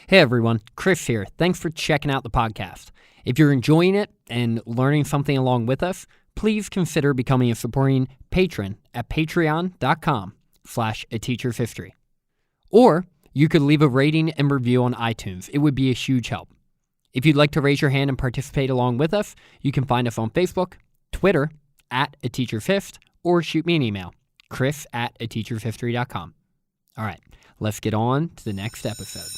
Hey everyone, Chris here. Thanks for checking out the podcast. If you're enjoying it and learning something along with us, please consider becoming a supporting patron at patreon.com/ateachershistory. Or you could leave a rating and review on iTunes. It would be a huge help. If you'd like to raise your hand and participate along with us, you can find us on Facebook, Twitter, @ateachershistory, or shoot me an email, chris@ateachershistory.com. All right, let's get on to the next episode.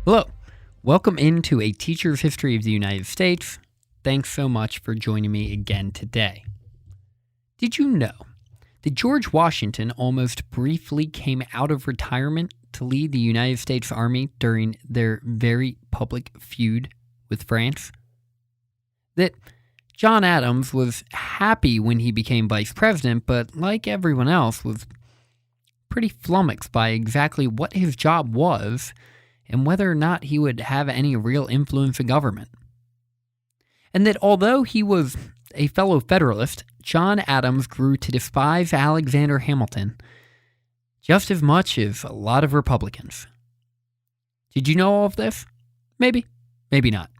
Hello, welcome into A Teacher's History of the United States. Thanks so much for joining me again today. Did you know that George Washington almost briefly came out of retirement to lead the United States Army during their very public feud with France? That John Adams was happy when he became vice president, but like everyone else, was pretty flummoxed by exactly what his job was and whether or not he would have any real influence in government. And that although he was a fellow Federalist, John Adams grew to despise Alexander Hamilton just as much as a lot of Republicans. Did you know all of this? Maybe, maybe not.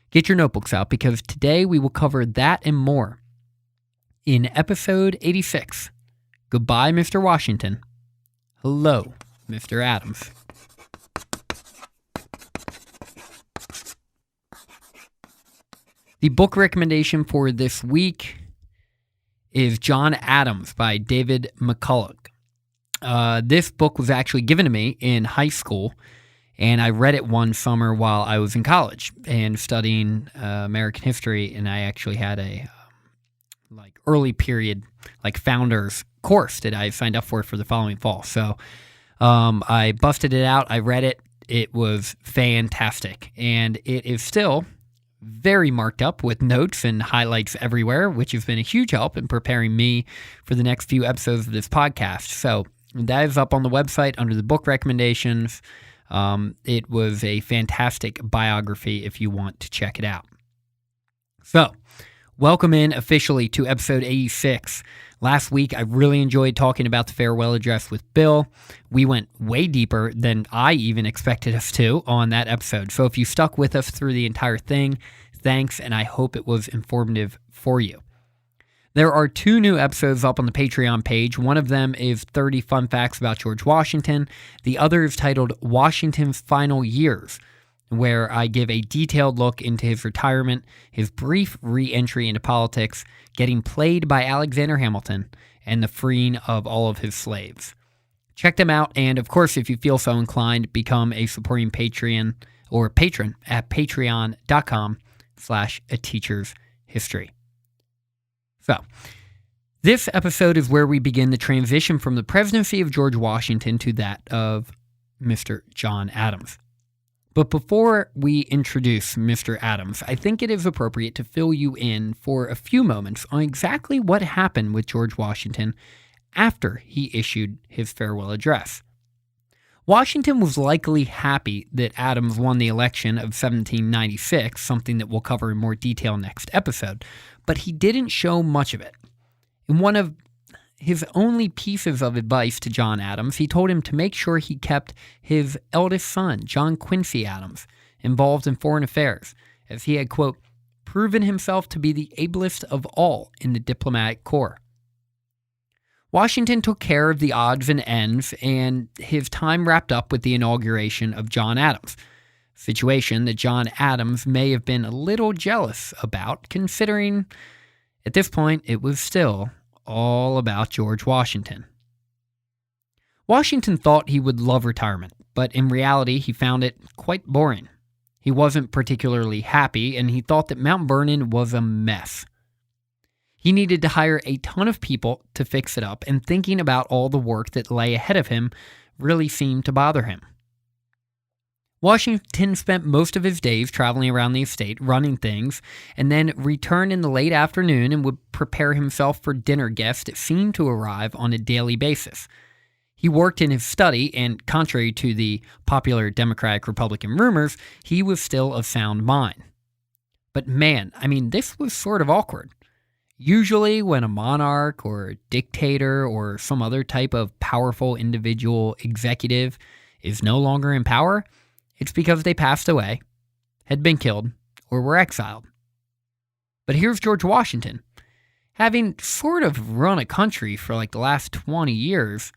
Get your notebooks out because today we will cover that and more in episode 86. Goodbye, Mr. Washington. Hello, Mr. Adams. The book recommendation for this week is John Adams by David McCulloch. This book was actually given to me in high school, and I read it one summer while I was in college and studying American history, and I actually had a early period founders course that I signed up for the following fall. So I busted it out. I read it. It was fantastic, and it is still very marked up with notes and highlights everywhere, which has been a huge help in preparing me for the next few episodes of this podcast. So that is up on the website under the book recommendations. It was a fantastic biography if you want to check it out. So, welcome in officially to episode 86. Last week, I really enjoyed talking about the farewell address with Bill. We went way deeper than I even expected us to on that episode. So if you stuck with us through the entire thing, thanks, and I hope it was informative for you. There are 2 new episodes up on the Patreon page. One of them is 30 fun facts about George Washington. The other is titled Washington's Final Years, where I give a detailed look into his retirement, his brief re-entry into politics, getting played by Alexander Hamilton, and the freeing of all of his slaves. Check them out, and of course, if you feel so inclined, become a supporting patron at patreon.com/ateachershistory. So, this episode is where we begin the transition from the presidency of George Washington to that of Mr. John Adams. But before we introduce Mr. Adams, I think it is appropriate to fill you in for a few moments on exactly what happened with George Washington after he issued his farewell address. Washington was likely happy that Adams won the election of 1796, something that we'll cover in more detail next episode, but he didn't show much of it. In one of his only pieces of advice to John Adams, he told him to make sure he kept his eldest son, John Quincy Adams, involved in foreign affairs, as he had, quote, proven himself to be the ablest of all in the diplomatic corps. Washington took care of the odds and ends, and his time wrapped up with the inauguration of John Adams, a situation that John Adams may have been a little jealous about, considering at this point it was still all about George Washington. Washington thought he would love retirement, but in reality he found it quite boring. He wasn't particularly happy, and he thought that Mount Vernon was a mess. He needed to hire a ton of people to fix it up, and thinking about all the work that lay ahead of him really seemed to bother him. Washington spent most of his days traveling around the estate, running things, and then returned in the late afternoon and would prepare himself for dinner guests that seemed to arrive on a daily basis. He worked in his study, and contrary to the popular Democratic-Republican rumors, he was still of sound mind. But man, this was sort of awkward. Usually when a monarch or a dictator or some other type of powerful individual executive is no longer in power, it's because they passed away, had been killed, or were exiled. But here's George Washington, having sort of run a country for like the last 20 years,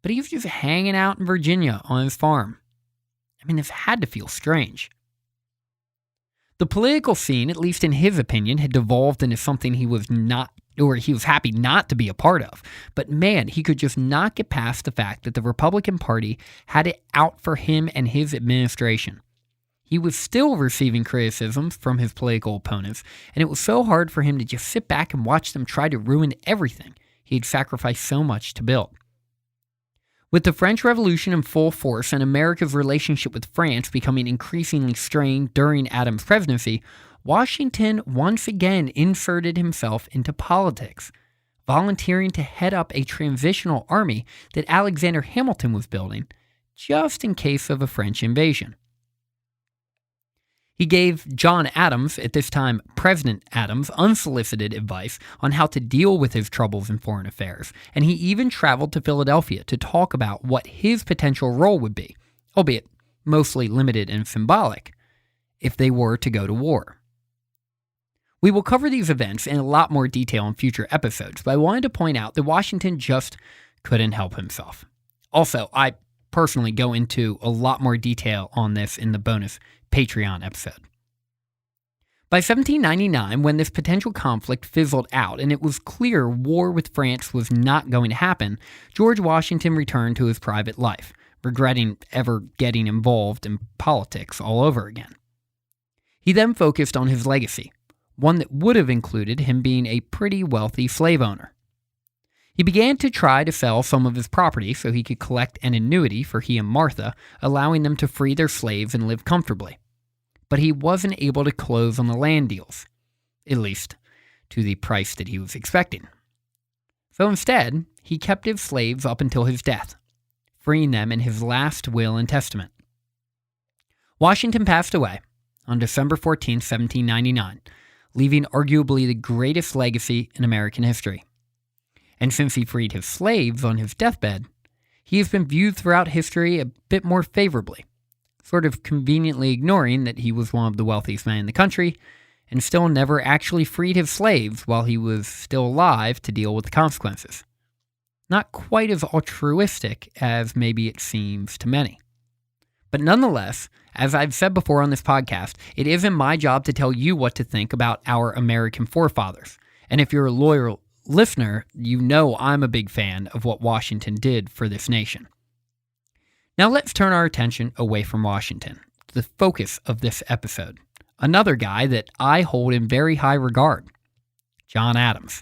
but he was just hanging out in Virginia on his farm. This had to feel strange. The political scene, at least in his opinion, had devolved into something he was happy not to be a part of. But man, he could just not get past the fact that the Republican Party had it out for him and his administration. He was still receiving criticisms from his political opponents, and it was so hard for him to just sit back and watch them try to ruin everything he had sacrificed so much to build. With the French Revolution in full force and America's relationship with France becoming increasingly strained during Adams' presidency, Washington once again inserted himself into politics, volunteering to head up a transitional army that Alexander Hamilton was building, just in case of a French invasion. He gave John Adams, at this time President Adams, unsolicited advice on how to deal with his troubles in foreign affairs, and he even traveled to Philadelphia to talk about what his potential role would be, albeit mostly limited and symbolic, if they were to go to war. We will cover these events in a lot more detail in future episodes, but I wanted to point out that Washington just couldn't help himself. Also, I personally go into a lot more detail on this in the bonus Patreon episode. By 1799, when this potential conflict fizzled out and it was clear war with France was not going to happen, George Washington returned to his private life, regretting ever getting involved in politics all over again. He then focused on his legacy, one that would have included him being a pretty wealthy slave owner. He began to try to sell some of his property so he could collect an annuity for he and Martha, allowing them to free their slaves and live comfortably. But he wasn't able to close on the land deals, at least to the price that he was expecting. So instead, he kept his slaves up until his death, freeing them in his last will and testament. Washington passed away on December 14, 1799, leaving arguably the greatest legacy in American history. And since he freed his slaves on his deathbed, he has been viewed throughout history a bit more favorably, sort of conveniently ignoring that he was one of the wealthiest men in the country and still never actually freed his slaves while he was still alive to deal with the consequences. Not quite as altruistic as maybe it seems to many. But nonetheless, as I've said before on this podcast, it isn't my job to tell you what to think about our American forefathers. And if you're a loyal listener, you know I'm a big fan of what Washington did for this nation. Now let's turn our attention away from Washington, the focus of this episode. Another guy that I hold in very high regard, John Adams.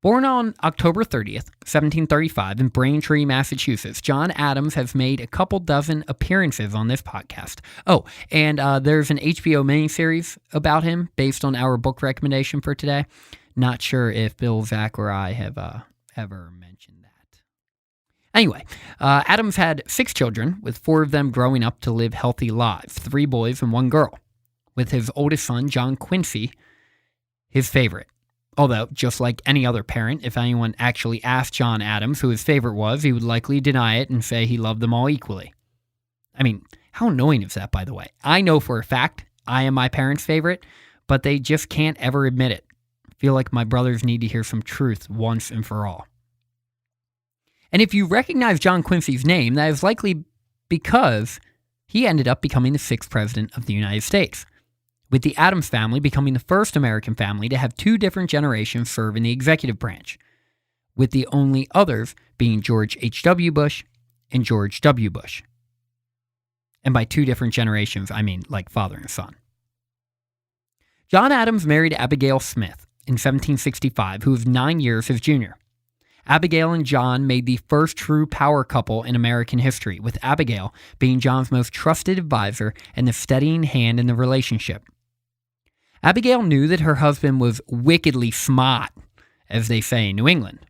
Born on October 30th, 1735 in Braintree, Massachusetts, John Adams has made a couple dozen appearances on this podcast. Oh, and there's an HBO miniseries about him based on our book recommendation for today. Not sure if Bill, Zach, or I have ever mentioned that. Anyway, Adams had 6 children, with 4 of them growing up to live healthy lives, 3 boys and 1 girl, with his oldest son, John Quincy, his favorite. Although, just like any other parent, if anyone actually asked John Adams who his favorite was, he would likely deny it and say he loved them all equally. How annoying is that, by the way? I know for a fact I am my parents' favorite, but they just can't ever admit it. I feel like my brothers need to hear some truth once and for all. And if you recognize John Quincy's name, that is likely because he ended up becoming the 6th president of the United States, with the Adams family becoming the first American family to have 2 different generations serve in the executive branch, with the only others being George H.W. Bush and George W. Bush. And by 2 different generations, I mean like father and son. John Adams married Abigail Smith in 1765, who was 9 years his junior. Abigail and John made the first true power couple in American history, with Abigail being John's most trusted advisor and the steadying hand in the relationship. Abigail knew that her husband was wickedly smart, as they say in New England.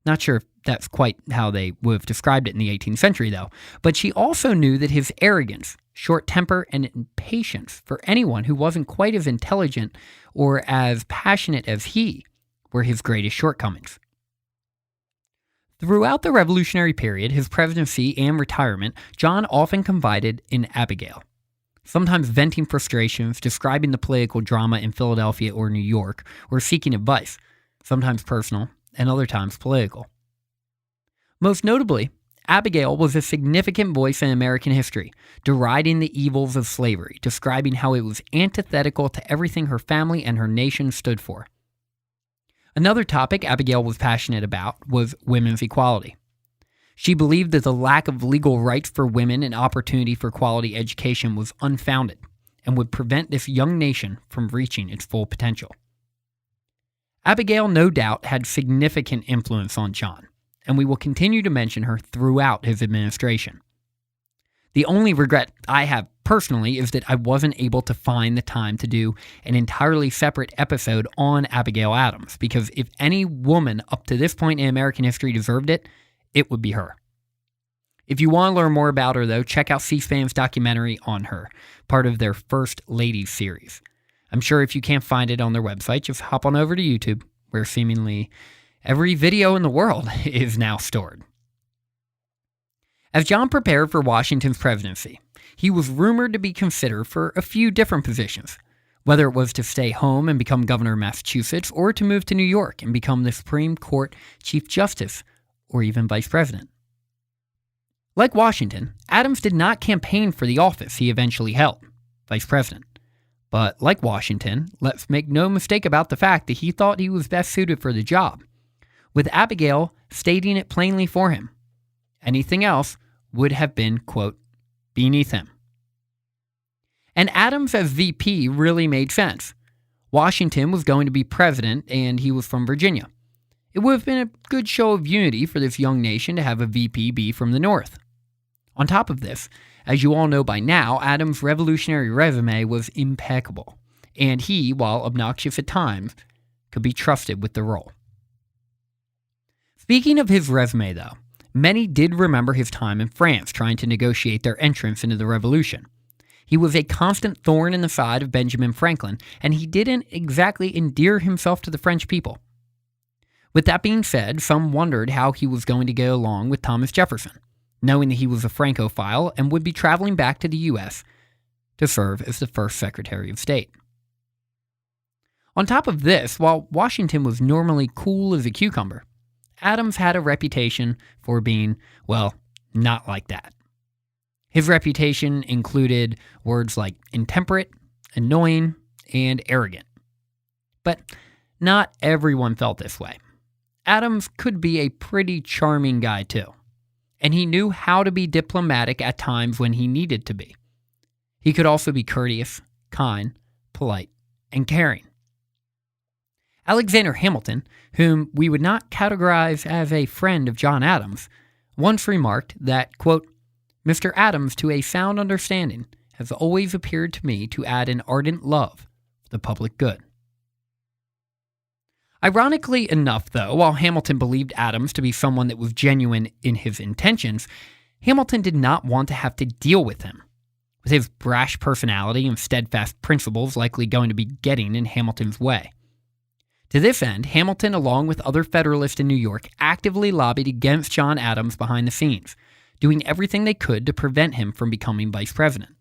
Not sure if that's quite how they would have described it in the 18th century, though. But she also knew that his arrogance, short temper, and impatience for anyone who wasn't quite as intelligent or as passionate as he were his greatest shortcomings. Throughout the Revolutionary period, his presidency and retirement, John often confided in Abigail, sometimes venting frustrations, describing the political drama in Philadelphia or New York, or seeking advice, sometimes personal and other times political. Most notably, Abigail was a significant voice in American history, deriding the evils of slavery, describing how it was antithetical to everything her family and her nation stood for. Another topic Abigail was passionate about was women's equality. She believed that the lack of legal rights for women and opportunity for quality education was unfounded and would prevent this young nation from reaching its full potential. Abigail, no doubt, had significant influence on John, and we will continue to mention her throughout his administration. The only regret I have personally is that I wasn't able to find the time to do an entirely separate episode on Abigail Adams, because if any woman up to this point in American history deserved it, it would be her. If you want to learn more about her, though, check out C-SPAN's documentary on her, part of their First Ladies series. I'm sure if you can't find it on their website, just hop on over to YouTube, where seemingly every video in the world is now stored. As John prepared for Washington's presidency, he was rumored to be considered for a few different positions, whether it was to stay home and become governor of Massachusetts or to move to New York and become the Supreme Court Chief Justice or even vice president. Like Washington, Adams did not campaign for the office he eventually held, vice president. But like Washington, let's make no mistake about the fact that he thought he was best suited for the job, with Abigail stating it plainly for him. Anything else would have been, quote, beneath him. And Adams as VP really made sense. Washington was going to be president, and he was from Virginia. It would have been a good show of unity for this young nation to have a VP be from the North. On top of this, as you all know by now, Adams' revolutionary resume was impeccable, and he, while obnoxious at times, could be trusted with the role. Speaking of his resume, though, many did remember his time in France trying to negotiate their entrance into the revolution. He was a constant thorn in the side of Benjamin Franklin, and he didn't exactly endear himself to the French people. With that being said, some wondered how he was going to get along with Thomas Jefferson, knowing that he was a Francophile and would be traveling back to the U.S. to serve as the first Secretary of State. On top of this, while Washington was normally cool as a cucumber, Adams had a reputation for being, well, not like that. His reputation included words like intemperate, annoying, and arrogant. But not everyone felt this way. Adams could be a pretty charming guy too, and he knew how to be diplomatic at times when he needed to be. He could also be courteous, kind, polite, and caring. Alexander Hamilton, whom we would not categorize as a friend of John Adams, once remarked that, quote, Mr. Adams, to a sound understanding, has always appeared to me to add an ardent love for the public good. Ironically enough, though, while Hamilton believed Adams to be someone that was genuine in his intentions, Hamilton did not want to have to deal with him, with his brash personality and steadfast principles likely going to be getting in Hamilton's way. To this end, Hamilton, along with other Federalists in New York, actively lobbied against John Adams behind the scenes, doing everything they could to prevent him from becoming vice president.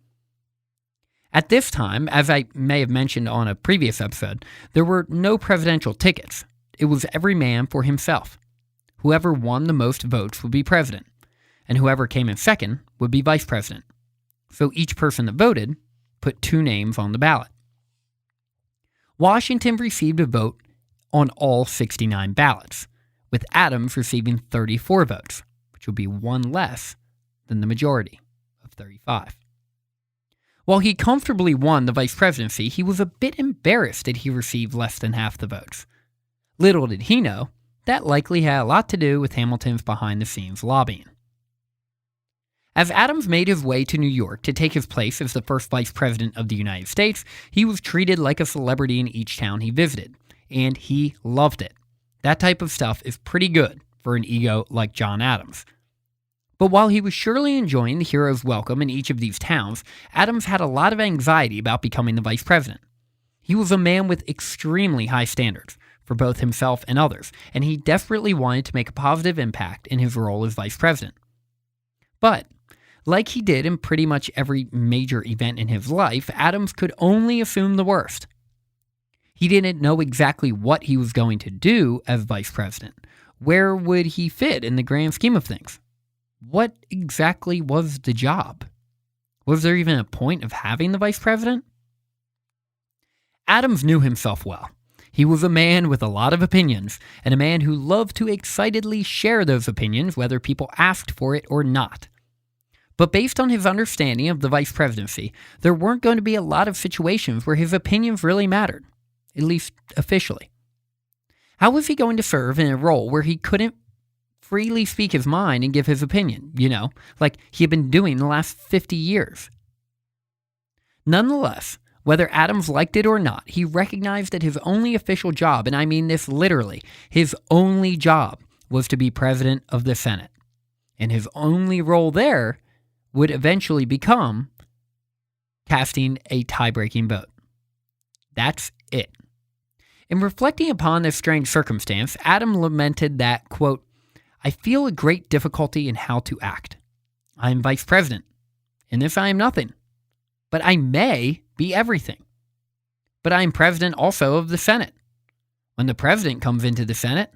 At this time, as I may have mentioned on a previous episode, there were no presidential tickets. It was every man for himself. Whoever won the most votes would be president, and whoever came in second would be vice president. So each person that voted put two names on the ballot. Washington received a vote on all 69 ballots, with Adams receiving 34 votes, which would be one less than the majority of 35. While he comfortably won the vice presidency, he was a bit embarrassed that he received less than half the votes. Little did he know that likely had a lot to do with Hamilton's behind-the-scenes lobbying. As Adams made his way to New York to take his place as the first vice president of the United States, he was treated like a celebrity in each town he visited, and he loved it. That type of stuff is pretty good for an ego like John Adams. But while he was surely enjoying the hero's welcome in each of these towns, Adams had a lot of anxiety about becoming the vice president. He was a man with extremely high standards for both himself and others, and he desperately wanted to make a positive impact in his role as vice president. But, like he did in pretty much every major event in his life, Adams could only assume the worst. He didn't know exactly what he was going to do as vice president. Where would he fit in the grand scheme of things? What exactly was the job? Was there even a point of having the vice president? Adams knew himself well. He was a man with a lot of opinions, and a man who loved to excitedly share those opinions whether people asked for it or not. But based on his understanding of the vice presidency, there weren't going to be a lot of situations where his opinions really mattered, at least officially. How was he going to serve in a role where he couldn't freely speak his mind and give his opinion, like he had been doing the last 50 years? Nonetheless, whether Adams liked it or not, he recognized that his only official job, and I mean this literally, his only job was to be president of the Senate. And his only role there would eventually become casting a tie-breaking vote. That's it. In reflecting upon this strange circumstance, Adams lamented that, quote, "I feel a great difficulty in how to act. I am vice president. In this I am nothing. But I may be everything. But I am president also of the Senate. When the president comes into the Senate,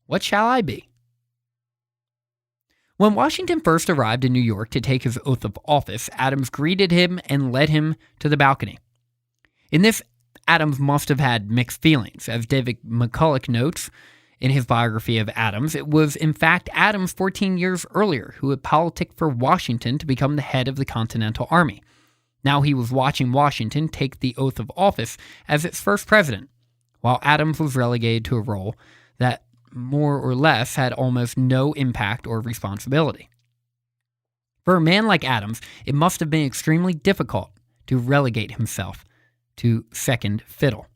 what shall I be?" When Washington first arrived in New York to take his oath of office, Adams greeted him and led him to the balcony. In this, Adams must have had mixed feelings. As David McCulloch notes in his biography of Adams, it was in fact Adams 14 years earlier who had politicked for Washington to become the head of the Continental Army. Now he was watching Washington take the oath of office as its first president, while Adams was relegated to a role that more or less had almost no impact or responsibility. For a man like Adams, it must have been extremely difficult to relegate himself to second fiddle.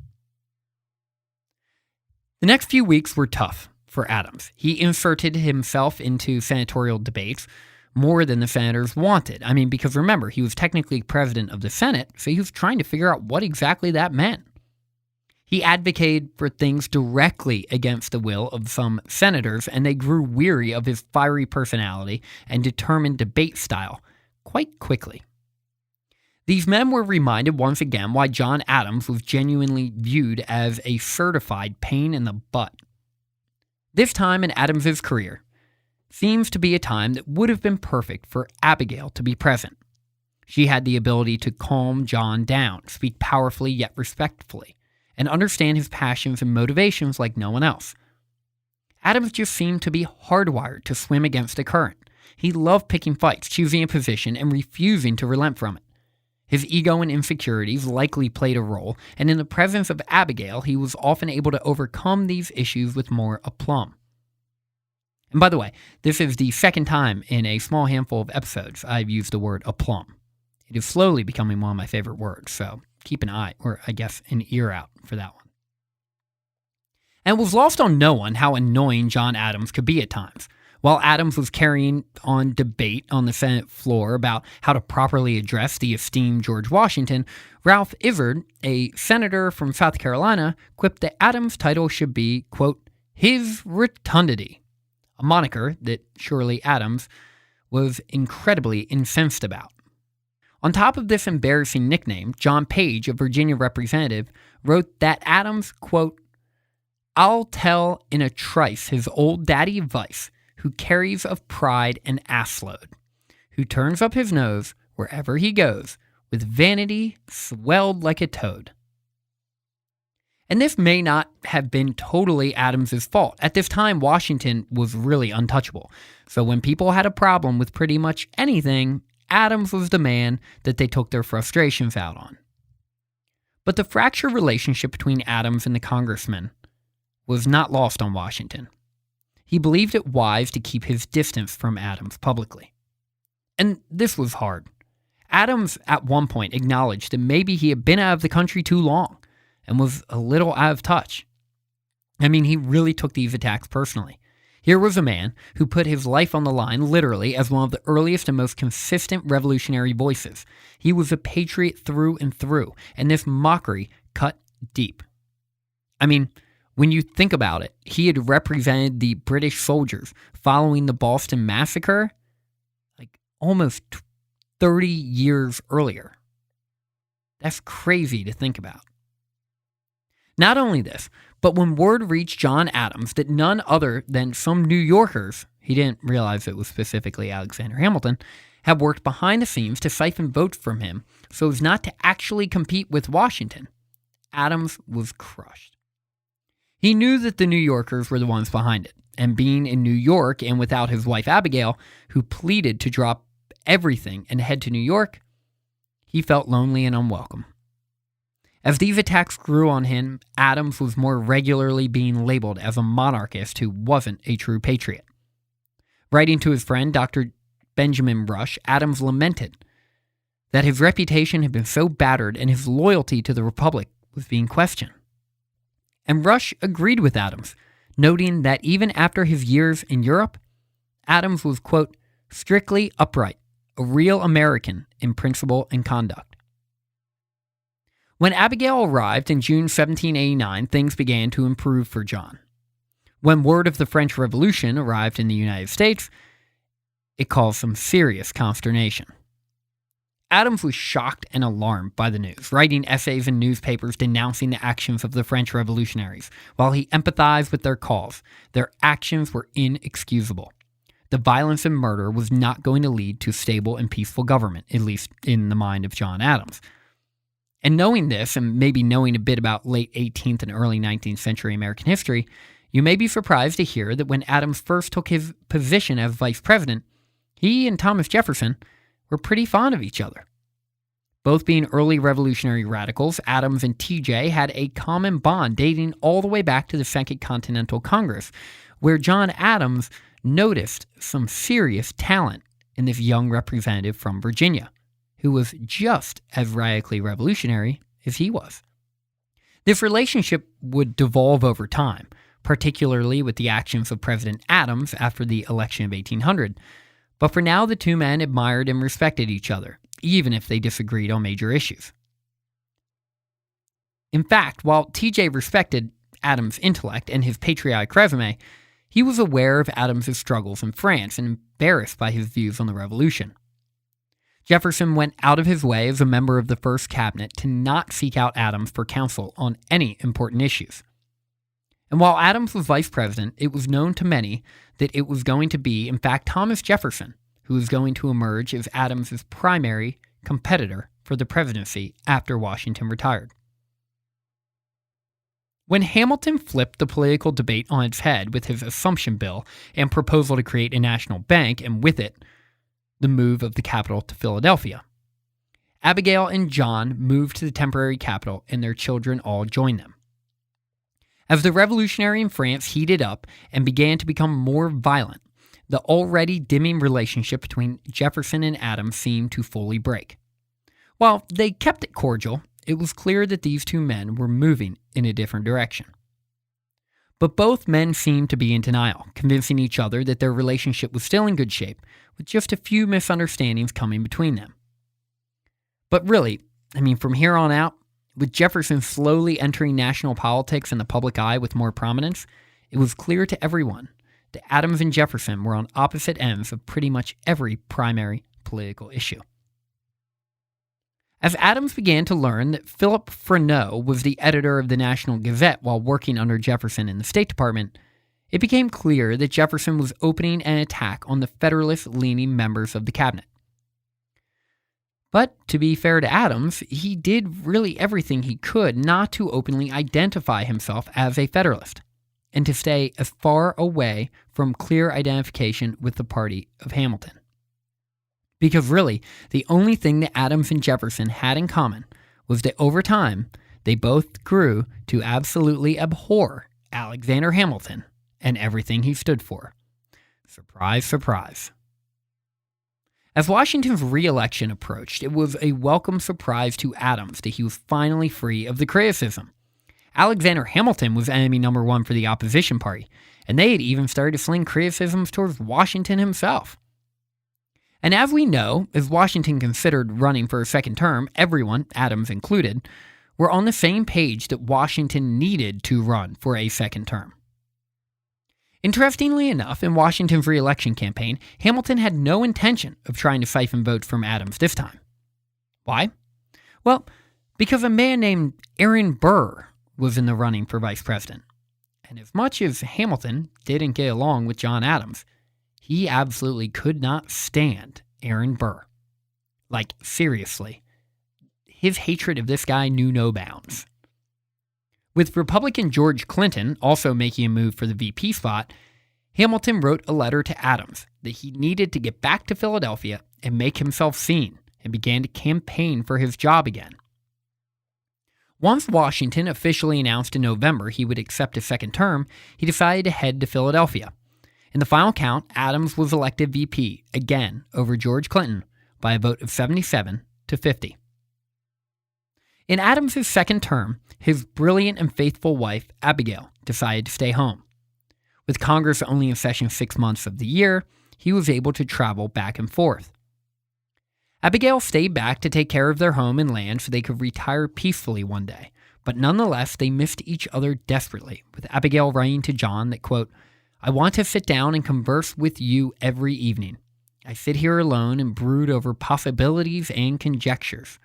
The next few weeks were tough for Adams. He inserted himself into senatorial debates more than the senators wanted. Because remember, he was technically president of the Senate, so he was trying to figure out what exactly that meant. He advocated for things directly against the will of some senators, and they grew weary of his fiery personality and determined debate style quite quickly. These men were reminded once again why John Adams was genuinely viewed as a certified pain in the butt. This time in Adams's career seems to be a time that would have been perfect for Abigail to be present. She had the ability to calm John down, speak powerfully yet respectfully, and understand his passions and motivations like no one else. Adams just seemed to be hardwired to swim against the current. He loved picking fights, choosing a position, and refusing to relent from it. His ego and insecurities likely played a role, and in the presence of Abigail, he was often able to overcome these issues with more aplomb. And by the way, this is the second time in a small handful of episodes I've used the word aplomb. It is slowly becoming one of my favorite words, so keep an eye, or I guess an ear out for that one. And it was lost on no one how annoying John Adams could be at times. While Adams was carrying on debate on the Senate floor about how to properly address the esteemed George Washington, Ralph Izard, a senator from South Carolina, quipped that Adams' title should be, quote, "His Rotundity," a moniker that surely Adams was incredibly incensed about. On top of this embarrassing nickname, John Page, a Virginia representative, wrote that Adams, quote, "I'll tell in a trice his old daddy Vice, who carries of pride an ass-load, who turns up his nose wherever he goes, with vanity swelled like a toad." And this may not have been totally Adams's fault. At this time, Washington was really untouchable. So when people had a problem with pretty much anything, Adams was the man that they took their frustrations out on. But the fractured relationship between Adams and the congressman was not lost on Washington. he believed it wise to keep his distance from Adams publicly. And this was hard. Adams at one point acknowledged that maybe he had been out of the country too long and was a little out of touch. I mean, he really took these attacks personally. Here was a man who put his life on the line literally as one of the earliest and most consistent revolutionary voices. He was a patriot through and through, and this mockery cut deep. I mean, when you think about it, he had represented the British soldiers following the Boston Massacre like almost 30 years earlier. That's crazy to think about. Not only this, but when word reached John Adams that none other than some New Yorkers, he didn't realize it was specifically Alexander Hamilton, had worked behind the scenes to siphon votes from him so as not to actually compete with Washington, Adams was crushed. He knew that the New Yorkers were the ones behind it, and being in New York and without his wife Abigail, who pleaded to drop everything and head to New York, he felt lonely and unwelcome. As these attacks grew on him, Adams was more regularly being labeled as a monarchist who wasn't a true patriot. Writing to his friend, Dr. Benjamin Rush, Adams lamented that his reputation had been so battered and his loyalty to the Republic was being questioned. And Rush agreed with Adams, noting that even after his years in Europe, Adams was, quote, strictly upright, a real American in principle and conduct. When Abigail arrived in June 1789, things began to improve for John. When word of the French Revolution arrived in the United States, it caused some serious consternation. Adams was shocked and alarmed by the news, writing essays in newspapers denouncing the actions of the French revolutionaries. While he empathized with their cause, their actions were inexcusable. The violence and murder was not going to lead to stable and peaceful government, at least in the mind of John Adams. And knowing this, and maybe knowing a bit about late 18th and early 19th century American history, you may be surprised to hear that when Adams first took his position as vice president, he and Thomas Jefferson were pretty fond of each other. Both being early revolutionary radicals, Adams and TJ had a common bond dating all the way back to the Second Continental Congress, where John Adams noticed some serious talent in this young representative from Virginia, who was just as radically revolutionary as he was. This relationship would devolve over time, particularly with the actions of President Adams after the election of 1800, but for now the two men admired and respected each other, even if they disagreed on major issues. In fact, while TJ respected Adams' intellect and his patriotic resume, he was aware of Adams' struggles in France and embarrassed by his views on the revolution. Jefferson went out of his way as a member of the First Cabinet to not seek out Adams for counsel on any important issues. And while Adams was vice president, it was known to many that it was going to be, in fact, Thomas Jefferson who was going to emerge as Adams' primary competitor for the presidency after Washington retired. When Hamilton flipped the political debate on its head with his Assumption Bill and proposal to create a national bank, and with it, the move of the capital to Philadelphia, Abigail and John moved to the temporary capital, and their children all joined them. As the revolutionary in France heated up and began to become more violent, the already dimming relationship between Jefferson and Adams seemed to fully break. While they kept it cordial, it was clear that these two men were moving in a different direction. But both men seemed to be in denial, convincing each other that their relationship was still in good shape, with just a few misunderstandings coming between them. But really, from here on out, with Jefferson slowly entering national politics and the public eye with more prominence, it was clear to everyone that Adams and Jefferson were on opposite ends of pretty much every primary political issue. As Adams began to learn that Philip Freneau was the editor of the National Gazette while working under Jefferson in the State Department, it became clear that Jefferson was opening an attack on the Federalist-leaning members of the cabinet. But to be fair to Adams, he did really everything he could not to openly identify himself as a Federalist, and to stay as far away from clear identification with the party of Hamilton. Because really, the only thing that Adams and Jefferson had in common was that over time, they both grew to absolutely abhor Alexander Hamilton and everything he stood for. Surprise, surprise. As Washington's re-election approached, it was a welcome surprise to Adams that he was finally free of the criticism. Alexander Hamilton was enemy number one for the opposition party, and they had even started to sling criticisms towards Washington himself. And as we know, as Washington considered running for a second term, everyone, Adams included, were on the same page that Washington needed to run for a second term. Interestingly enough, in Washington's re-election campaign, Hamilton had no intention of trying to siphon votes from Adams this time. Why? Well, because a man named Aaron Burr was in the running for vice president. And as much as Hamilton didn't get along with John Adams, he absolutely could not stand Aaron Burr. Like, seriously. His hatred of this guy knew no bounds. With Republican George Clinton also making a move for the VP spot, Hamilton wrote a letter to Adams that he needed to get back to Philadelphia and make himself seen, and began to campaign for his job again. Once Washington officially announced in November he would accept a second term, he decided to head to Philadelphia. In the final count, Adams was elected VP again over George Clinton by a vote of 77 to 50. In Adams' second term, his brilliant and faithful wife, Abigail, decided to stay home. With Congress only in session 6 months of the year, he was able to travel back and forth. Abigail stayed back to take care of their home and land so they could retire peacefully one day, but nonetheless they missed each other desperately, with Abigail writing to John that, quote, "I want to sit down and converse with you every evening. I sit here alone and brood over possibilities and conjectures."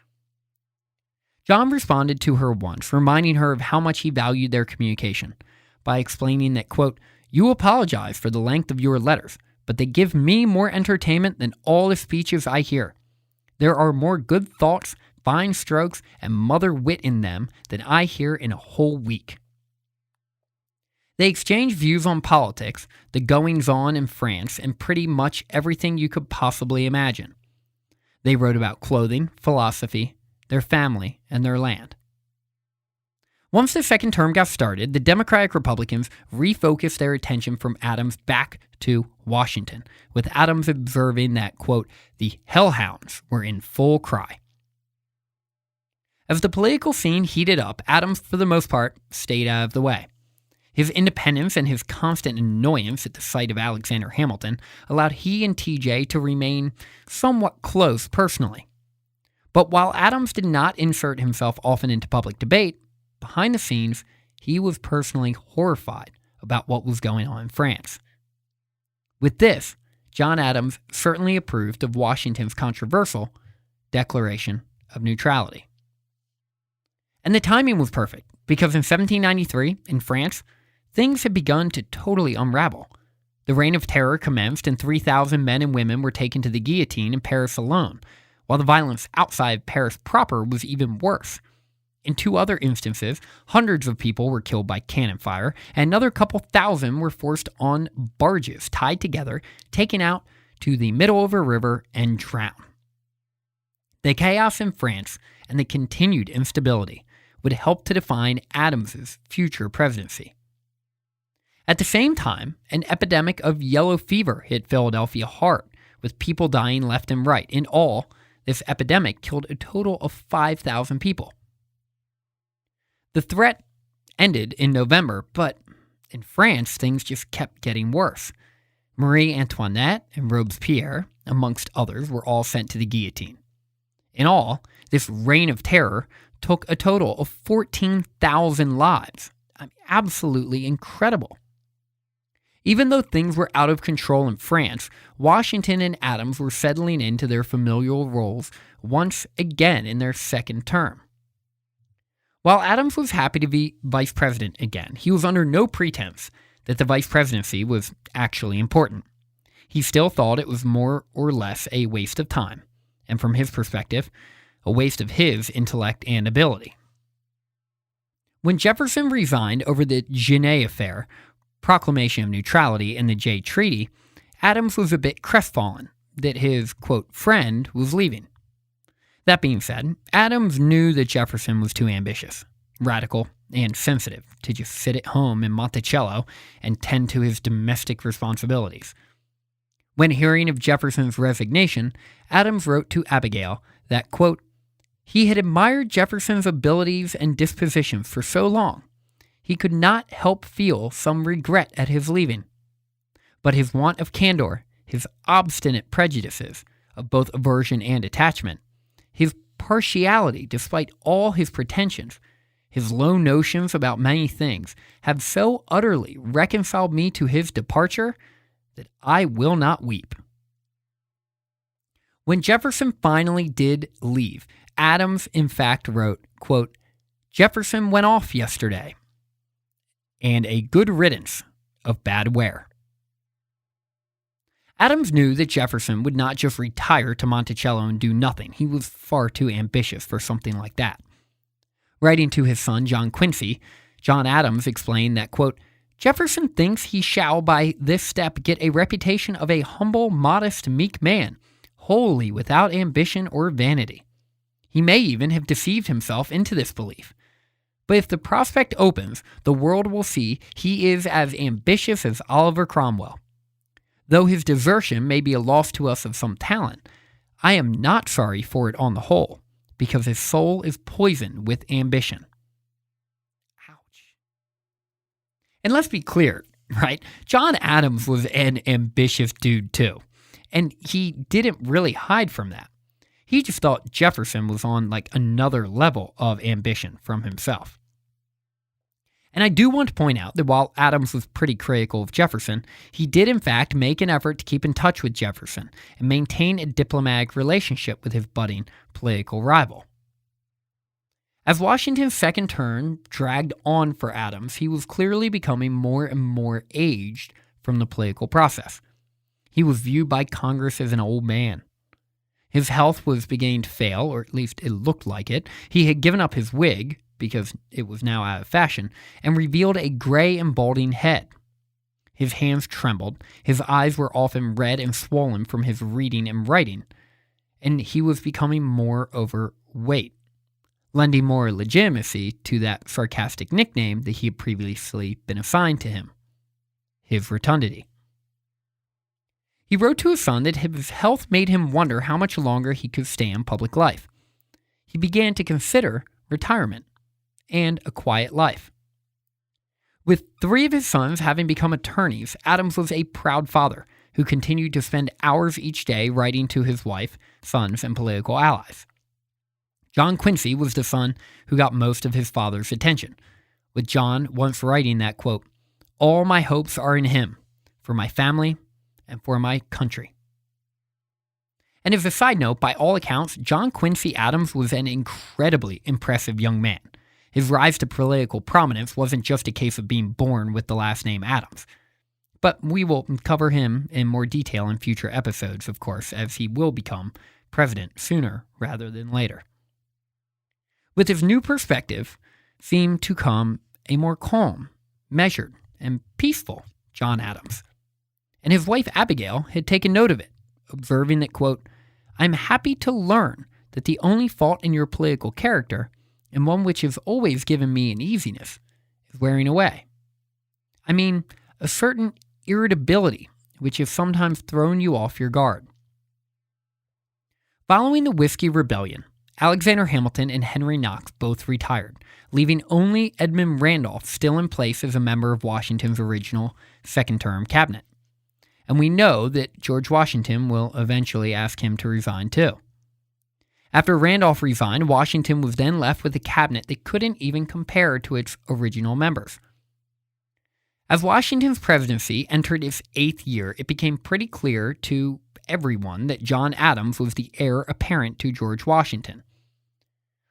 John responded to her once, reminding her of how much he valued their communication, by explaining that, quote, "You apologize for the length of your letters, but they give me more entertainment than all the speeches I hear. There are more good thoughts, fine strokes, and mother wit in them than I hear in a whole week." They exchanged views on politics, the goings-on in France, and pretty much everything you could possibly imagine. They wrote about clothing, philosophy, their family, and their land. Once the second term got started, the Democratic Republicans refocused their attention from Adams back to Washington, with Adams observing that, quote, "the hellhounds were in full cry." As the political scene heated up, Adams, for the most part, stayed out of the way. His independence and his constant annoyance at the sight of Alexander Hamilton allowed he and TJ to remain somewhat close personally. But while Adams did not insert himself often into public debate, behind the scenes, he was personally horrified about what was going on in France. With this, John Adams certainly approved of Washington's controversial Declaration of Neutrality. And the timing was perfect, because in 1793, in France, things had begun to totally unravel. The Reign of Terror commenced and 3,000 men and women were taken to the guillotine in Paris alone, while the violence outside Paris proper was even worse. In 2 other instances, hundreds of people were killed by cannon fire, and another couple thousand were forced on barges tied together, taken out to the middle of a river, and drowned. The chaos in France and the continued instability would help to define Adams's future presidency. At the same time, an epidemic of yellow fever hit Philadelphia hard, with people dying left and right. In all, this epidemic killed a total of 5,000 people. The threat ended in November, but in France, things just kept getting worse. Marie Antoinette and Robespierre, amongst others, were all sent to the guillotine. In all, this reign of terror took a total of 14,000 lives. Absolutely incredible. Even though things were out of control in France, Washington and Adams were settling into their familial roles once again in their second term. While Adams was happy to be vice president again, he was under no pretense that the vice presidency was actually important. He still thought it was more or less a waste of time, and from his perspective, a waste of his intellect and ability. When Jefferson resigned over the Genet affair, Proclamation of Neutrality, and the Jay Treaty, Adams was a bit crestfallen that his, quote, friend was leaving. That being said, Adams knew that Jefferson was too ambitious, radical, and sensitive to just sit at home in Monticello and tend to his domestic responsibilities. When hearing of Jefferson's resignation, Adams wrote to Abigail that, quote, he had admired Jefferson's abilities and dispositions for so long, he could not help feel some regret at his leaving. But his want of candor, his obstinate prejudices of both aversion and attachment, his partiality despite all his pretensions, his low notions about many things, have so utterly reconciled me to his departure that I will not weep. When Jefferson finally did leave, Adams in fact wrote, quote, Jefferson went off yesterday, and a good riddance of bad wear. Adams knew that Jefferson would not just retire to Monticello and do nothing. He was far too ambitious for something like that. Writing to his son, John Quincy, John Adams explained that, quote, Jefferson thinks he shall by this step get a reputation of a humble, modest, meek man, wholly without ambition or vanity. He may even have deceived himself into this belief. But if the prospect opens, the world will see he is as ambitious as Oliver Cromwell. Though his desertion may be a loss to us of some talent, I am not sorry for it on the whole, because his soul is poisoned with ambition. Ouch. And let's be clear, right? John Adams was an ambitious dude too, and he didn't really hide from that. He just thought Jefferson was on like another level of ambition from himself. And I do want to point out that while Adams was pretty critical of Jefferson, he did in fact make an effort to keep in touch with Jefferson and maintain a diplomatic relationship with his budding political rival. As Washington's second term dragged on for Adams, he was clearly becoming more and more aged from the political process. He was viewed by Congress as an old man. His health was beginning to fail, or at least it looked like it. He had given up his wig, because it was now out of fashion, and revealed a gray and balding head. His hands trembled, his eyes were often red and swollen from his reading and writing, and he was becoming more overweight, lending more legitimacy to that sarcastic nickname that he had previously been assigned to him, his rotundity. He wrote to his son that his health made him wonder how much longer he could stand public life. He began to consider retirement and a quiet life. With 3 of his sons having become attorneys, Adams was a proud father who continued to spend hours each day writing to his wife, sons, and political allies. John Quincy was the son who got most of his father's attention, with John once writing that, quote, all my hopes are in him, for my family and for my country. And as a side note, by all accounts, John Quincy Adams was an incredibly impressive young man. His rise to political prominence wasn't just a case of being born with the last name Adams. But we will cover him in more detail in future episodes, of course, as he will become president sooner rather than later. With his new perspective seemed to come a more calm, measured, and peaceful John Adams. And his wife Abigail had taken note of it, observing that, quote, I'm happy to learn that the only fault in your political character, and one which has always given me an easiness, is wearing away. I mean, a certain irritability which has sometimes thrown you off your guard. Following the Whiskey Rebellion, Alexander Hamilton and Henry Knox both retired, leaving only Edmund Randolph still in place as a member of Washington's original second-term cabinet. And we know that George Washington will eventually ask him to resign too. After Randolph resigned, Washington was then left with a cabinet that couldn't even compare to its original members. As Washington's presidency entered its 8th year, it became pretty clear to everyone that John Adams was the heir apparent to George Washington.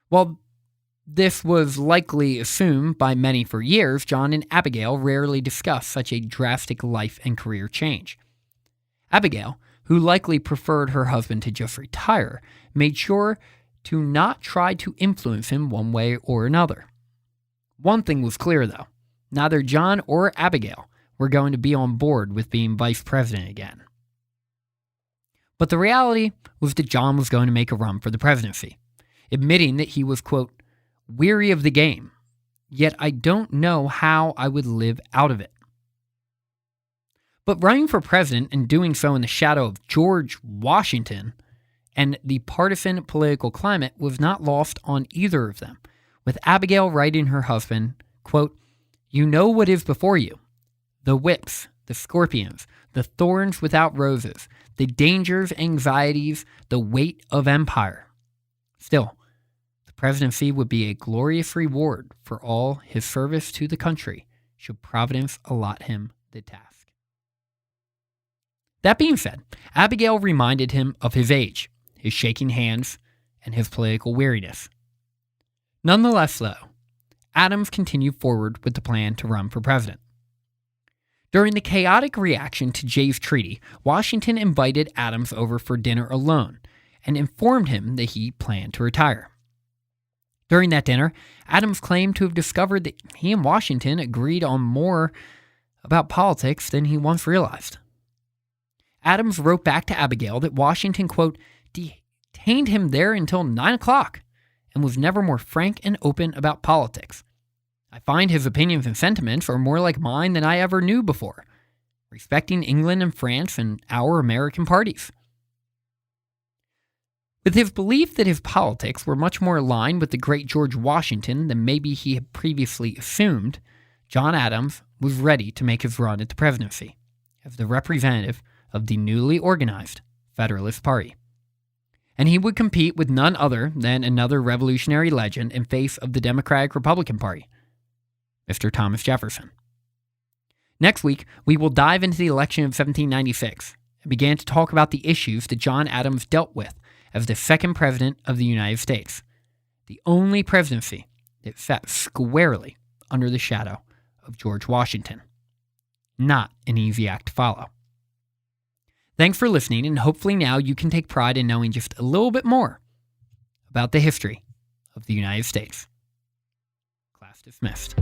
While this was likely assumed by many for years, John and Abigail rarely discussed such a drastic life and career change. Abigail, who likely preferred her husband to just retire, made sure to not try to influence him one way or another. One thing was clear, though. Neither John or Abigail were going to be on board with being vice president again. But the reality was that John was going to make a run for the presidency, admitting that he was, quote, weary of the game, yet I don't know how I would live out of it. But running for president and doing so in the shadow of George Washington and the partisan political climate was not lost on either of them, with Abigail writing her husband, quote, "You know what is before you, the whips, the scorpions, the thorns without roses, the dangers, anxieties, the weight of empire. Still, the presidency would be a glorious reward for all his service to the country, should Providence allot him the task." That being said, Abigail reminded him of his age, his shaking hands, and his political weariness. Nonetheless, though, Adams continued forward with the plan to run for president. During the chaotic reaction to Jay's treaty, Washington invited Adams over for dinner alone and informed him that he planned to retire. During that dinner, Adams claimed to have discovered that he and Washington agreed on more about politics than he once realized. Adams wrote back to Abigail that Washington, quote, detained him there until 9 o'clock and was never more frank and open about politics. I find his opinions and sentiments are more like mine than I ever knew before, respecting England and France and our American parties. With his belief that his politics were much more aligned with the great George Washington than maybe he had previously assumed, John Adams was ready to make his run at the presidency as the representative of the newly organized Federalist Party. And he would compete with none other than another revolutionary legend in face of the Democratic-Republican Party, Mr. Thomas Jefferson. Next week, we will dive into the election of 1796 and begin to talk about the issues that John Adams dealt with as the second president of the United States, the only presidency that sat squarely under the shadow of George Washington. Not an easy act to follow. Thanks for listening, and hopefully now you can take pride in knowing just a little bit more about the history of the United States. Class dismissed.